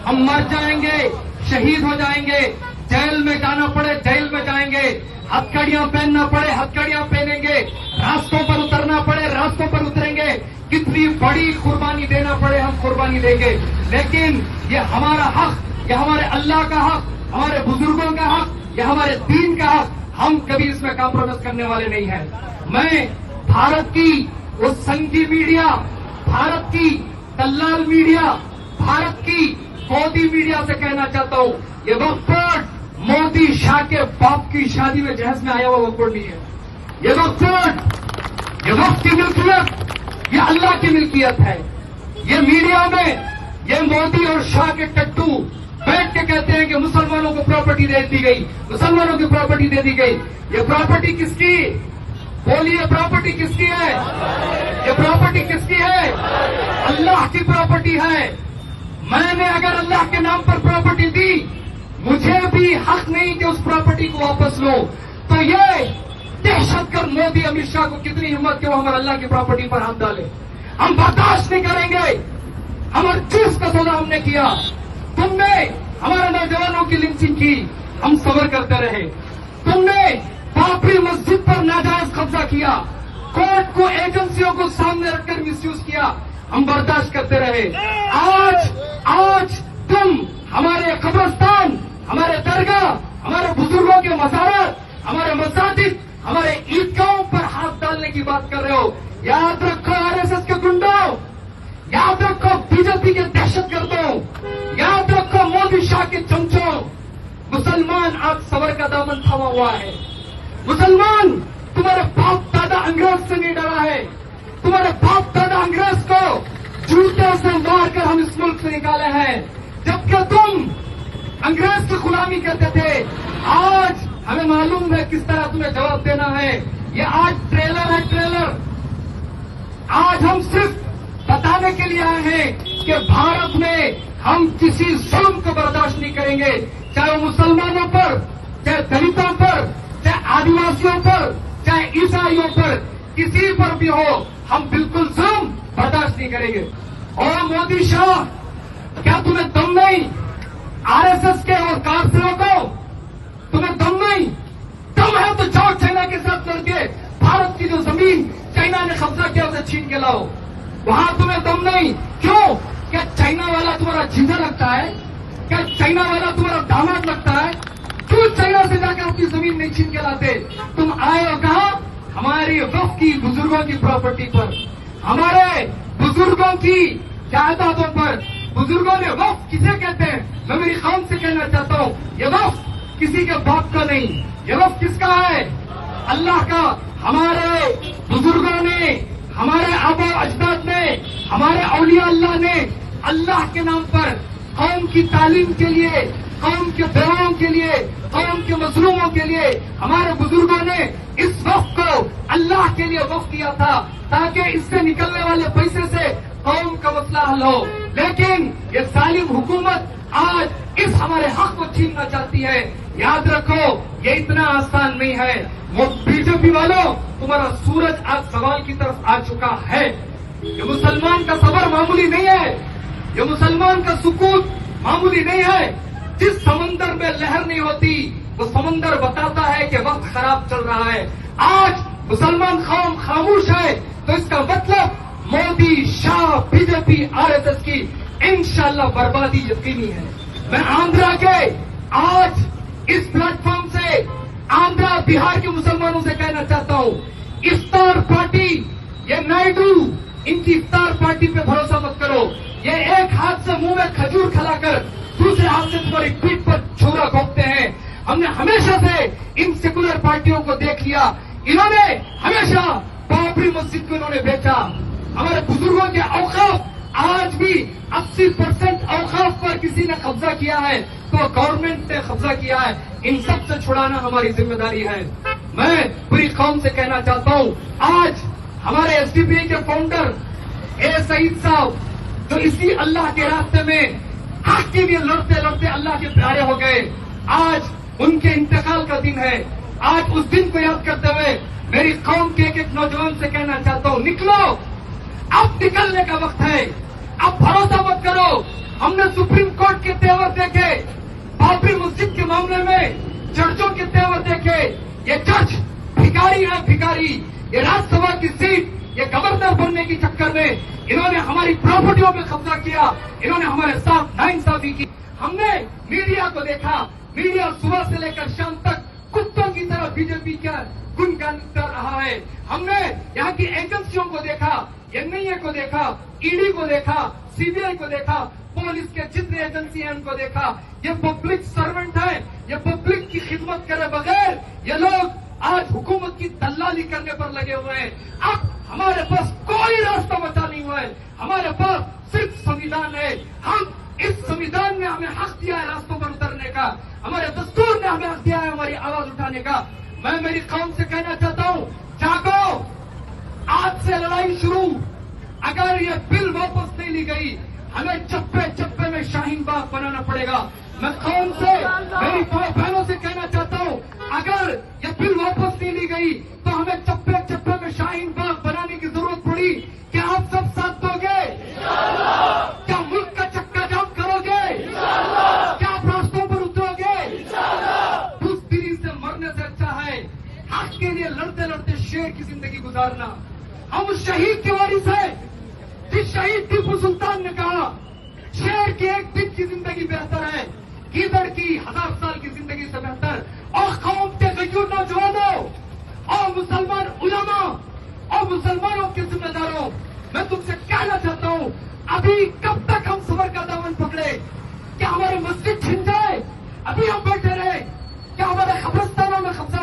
ہم مر جائیں گے، شہید ہو جائیں گے، جیل میں جانا پڑے جیل میں جائیں گے، ہتھکڑیاں پہننا پڑے ہتھکڑیاں پہنیں گے، راستوں پر اترنا پڑے راستوں پر اتریں گے، کتنی بڑی قربانی دینا پڑے ہم قربانی دیں گے، لیکن یہ ہمارا حق، یہ ہمارے اللہ کا حق، ہمارے بزرگوں کا حق، یہ ہمارے دین کا حق، ہم کبھی اس میں کمپرومائز کرنے والے نہیں ہیں۔ میں بھارت کی وہ سنگی میڈیا، بھارت کی دلال میڈیا، بھارت کی مودی میڈیا سے کہنا چاہتا ہوں، یہ وقت مودی شاہ کے باپ کی شادی میں جہیز میں آیا ہوا وقت نہیں ہے۔ یہ وقت کی ملکیت یہ اللہ کی ملکیت ہے۔ یہ میڈیا میں یہ مودی اور شاہ کے ٹٹو بیٹھ کے کہتے ہیں کہ مسلمانوں کو پراپرٹی دے دی گئی، مسلمانوں کی پراپرٹی دے دی گئی۔ یہ پراپرٹی کس کی؟ بولیے، پراپرٹی کس کی ہے؟ یہ پراپرٹی کس کی ہے؟ اللہ کی پراپرٹی ہے۔ میں نے اگر اللہ کے نام پر پراپرٹی دی، مجھے بھی حق نہیں کہ اس پراپرٹی کو واپس لو۔ تو یہ دہشت گرد مودی امت شاہ کو کتنی ہمت کہ وہ ہمارے اللہ کی پراپرٹی پر ہاتھ ڈالے، ہم برداشت نہیں کریں گے۔ ہمارے چیز کا سودا ہم نے کیا، تم نے ہمارے نوجوانوں کی لنچنگ کی، ہم صبر کرتے رہے۔ تم نے بابری مسجد پر ناجائز قبضہ کیا، کورٹ کو ایجنسیوں کو سامنے رکھ کر مس یوز کیا، ہم برداشت کرتے رہے۔ آج تم ہمارے قبرستان، ہمارے درگاہ، ہمارے بزرگوں کے مزارات، ہمارے مساجد، ہمارے عیدگاہوں پر ہاتھ ڈالنے کی بات کر رہے ہو۔ یاد رکھو RSS کے گنڈوں، یاد رکھو BJP کے دہشت گردوں، یاد رکھو مودی شاہ کے چمچوں، مسلمان آج صبر کا دامن تھاما ہوا ہے۔ مسلمان تمہارے باپ دادا انگریز سے نہیں ڈرا ہے، تمہارے باپ دادا انگریز کو جوتے سے مار کر ہم اس ملک سے نکالے ہیں، جبکہ تم انگریز کی غلامی کرتے تھے۔ آج ہمیں معلوم ہے کس طرح تمہیں جواب دینا ہے۔ یہ آج ٹریلر ہے، ٹریلر۔ آج ہم صرف بتانے کے لیے آئے ہیں کہ بھارت میں ہم کسی ظلم کو برداشت نہیں کریں گے، چاہے وہ مسلمانوں پر، چاہے دلتوں پر، چاہے آدیواسیوں پر، چاہے عیسائیوں پر، کسی پر بھی ہو، ہم بالکل ظلم برداشت نہیں کریں گے۔ اور مودی شاہ، کیا تمہیں دم نہیں؟ RSS کے اور کارسلوں کو تمہیں دم نہیں؟ دم ہے تو جاؤ چائنا کے ساتھ لڑ کے بھارت کی جو زمین چائنا نے قبضہ کیا اسے چھین کے لاؤ۔ وہاں تمہیں دم نہیں؟ کیوں؟ کیا چائنا والا تمہارا جیجا لگتا ہے؟ کیا چائنا والا تمہارا داماد لگتا ہے؟ کیوں چائنا سے جا کر اپنی زمین نہیں چھین کے لاتے؟ تم آئے اور کہا ہماری وقت کی بزرگوں کی پراپرٹی پر، ہمارے بزرگوں کی جائیدادوں پر۔ بزرگوں نے وقف کسے کہتے ہیں؟ میں میری قوم سے کہنا چاہتا ہوں، یہ وقف کسی کے باپ کا نہیں، یہ وقف کس کا ہے؟ اللہ کا۔ ہمارے بزرگوں نے، ہمارے آبا و اجداد نے، ہمارے اولیاء اللہ نے اللہ کے نام پر قوم کی تعلیم کے لیے، قوم کے بیواؤں کے لیے، قوم کے مظلوموں کے لیے ہمارے بزرگوں نے اس وقت کو اللہ کے لیے وقف کیا تھا، تاکہ اس سے نکلنے والے پیسے سے قوم کا مسئلہ حل ہو۔ لیکن یہ ظالم حکومت آج اس ہمارے حق کو چھیننا چاہتی ہے۔ یاد رکھو یہ اتنا آسان نہیں ہے۔ وہ BJP والوں، تمہارا سورج آج سوال کی طرف آ چکا ہے۔ یہ مسلمان کا صبر معمولی نہیں ہے، یہ مسلمان کا سکوت معمولی نہیں ہے۔ جس سمندر میں لہر نہیں ہوتی وہ سمندر بتاتا ہے کہ وقت خراب چل رہا ہے۔ آج مسلمان قوم خاموش ہے تو اس کا مطلب مودی، شاہ، BJP، RSS کی انشاءاللہ بربادی یقینی ہے۔ میں آندھرا کے آج اس پلیٹ فارم سے آندھرا بہار کے مسلمانوں سے کہنا چاہتا ہوں، افطار پارٹی، یہ نائیڈو، ان کی افطار پارٹی پہ بھروسہ مت کرو۔ یہ ایک ہاتھ سے منہ میں کھجور کھلا کر دوسرے ہاتھ سے تمہاری پیٹھ پر چھورا گھونپتے ہیں۔ ہم نے ہمیشہ سے ان سیکولر پارٹیوں کو دیکھ لیا، انہوں نے ہمیشہ بابری مسجد کو انہوں نے بیچا۔ ہمارے بزرگوں کے اوقاف آج بھی 80% اوقاف پر کسی نے قبضہ کیا ہے تو گورنمنٹ نے قبضہ کیا ہے۔ ان سب سے چھڑانا ہماری ذمہ داری ہے۔ میں پوری قوم سے کہنا چاہتا ہوں، آج ہمارے SDPI کے فاؤنڈر اے سعید صاحب جو اسی اللہ کے راستے میں حق کے لیے لڑتے لڑتے اللہ کے پیارے ہو گئے، آج ان کے انتقال کا دن ہے۔ آج اس دن کو یاد کرتے ہوئے میری قوم کے ایک نوجوان سے کہنا چاہتا ہوں، نکلو، اب نکلنے کا وقت ہے۔ اب بھروسہ مت کرو ہم نے سپریم کورٹ کے تیور دیکھے, بابری مسجد کے معاملے میں ججوں کے تیور دیکھے. یہ جج بھکاری ہے, بھکاری. یہ راجیہ سبھا کی سیٹ, یہ گورنر بننے کے چکر میں انہوں نے ہماری پراپرٹیوں پہ قبضہ کیا, انہوں نے ہمارے ساتھ ناانصافی کی. ہم نے میڈیا کو دیکھا, میڈیا صبح سے لے کر شام تک کتوں کی طرح بی جے پی کا گنگان کر رہا ہے. ہم نے یہاں کی ایجنسیوں کو دیکھا, این آئی اے کو دیکھا, ای ڈی کو دیکھا, سی بی آئی کو دیکھا, پولیس کے جتنے ایجنسی ہیں ان کو دیکھا. یہ پبلک سرونٹ ہے, یہ پبلک کی خدمت کرے بغیر یہ لوگ آج حکومت کی دلالی کرنے پر لگے ہوئے ہیں. اب ہمارے پاس کوئی راستہ بچا نہیں ہوا ہے, ہمارے پاس صرف سنویدھان ہے. ہم اس سنویدھان نے ہمیں حق دیا ہے راستوں پر اترنے کا, ہمارے دستور نے ہمیں حق دیا ہے ہماری آواز اٹھانے کا. میں میری قوم سے کہنا چاہتا ہوں, جاگو, آج سے لڑائی شروع. اگر یہ بل واپس نہیں لی گئی ہمیں چپے چپے میں شاہین باغ بنانا پڑے گا. میں قوم سے, میری بہنوں سے کہنا چاہتا ہوں, اگر یہ بل واپس نہیں لی گئی تو ہمیں چپے چپے میں شاہین باغ بنانے کی ضرورت پڑی. کیا آپ سب ساتھ دو گے؟ کیا ملک کا چکا جام کرو گے؟ کیا آپ راستوں پر اترو گے؟ بزدلی سے مرنے سے اچھا ہے حق کے لیے لڑتے لڑتے شیر کی زندگی گزارنا. ہم اس شہید کی وارث ہیں جس شہید ٹیپو سلطان نے کہا شیر کی ایک دن کی زندگی بہتر ہے گیدڑ کی 1000 سال کی زندگی سے بہتر. اور قوم کے غیور نوجوانوں اور مسلمان علماء اور مسلمانوں کے ذمہ داروں, میں تم سے کہنا چاہتا ہوں, ابھی کب تک ہم صبر کا دامن پکڑے؟ کیا ہمارے مسجد چھن جائے ابھی ہم بیٹھے رہے؟ کیا ہمارے قبرستان